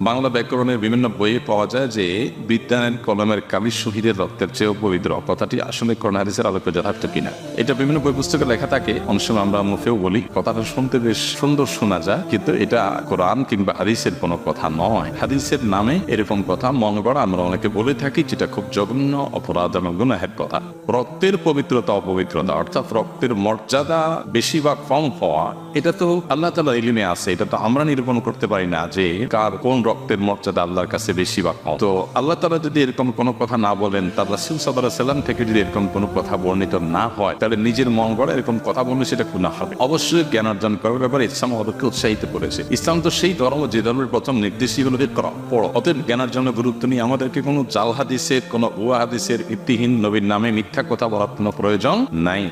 বাংলা ব্যাকরণের বিভিন্ন বইয়ে পাওয়া যায় যে বিদ্যায়ন কলমের কালি শহীদের রক্তের চেয়েও পবিত্র। কথাটি আসলে কোরআন হাদিসের আলোকে যথার্থ কিনা, এটা বিভিন্ন বই পুস্তকে লেখা থাকে। অনেক সময় আমরা মুখেও বলি, কথাটা শুনতে বেশ সুন্দর শোনা যায়, কিন্তু এটা কোরআন কিংবা হাদিসের কোনো কথা নয়। হাদিসের নামে এরকম কথা মনে করা আমরা অনেকে বলে থাকি, যেটা খুব জঘন্য অপরাধ এবং গুনাহের কথা। রক্তের পবিত্রতা অপবিত্রতা, অর্থাৎ রক্তের মর্যাদা বেশি বা কম হওয়া, এটা তো আল্লাহ তাআলার ইলমে আছে। এটা তো আমরা নিরূপণ করতে পারি না যে কার কোন রক্তের মর্যাদা আল্লাহর কাছে বেশি বা কম। তো আল্লাহ তাআলা যদি এরকম কোনো কথা না বলেন, তার রাসূল সাল্লাল্লাহু আলাইহি ওয়াসাল্লাম থেকে যদি এরকম কোনো কথা বর্ণিত না হয়, তাহলে নিজের মন গড়া এরকম কথা বললে সেটা গুনাহ হবে। অবশ্যই জ্ঞান অর্জন করার ব্যাপারে ইসলাম আমাদেরকে উৎসাহিত করেছে। ইসলাম তো সেই ধর্ম যে ধর্মের প্রথম নির্দেশই হলো যে পড়ো। অতএব জ্ঞানের জন্য গুরুত্ব নিয়ে আমাদেরকে কোনো জাল হাদিসের, কোনো ভুয়া হাদিসের, ভিত্তিহীন নবীর নামে মিথ্যা কথা বলার কোনো প্রয়োজন নাই।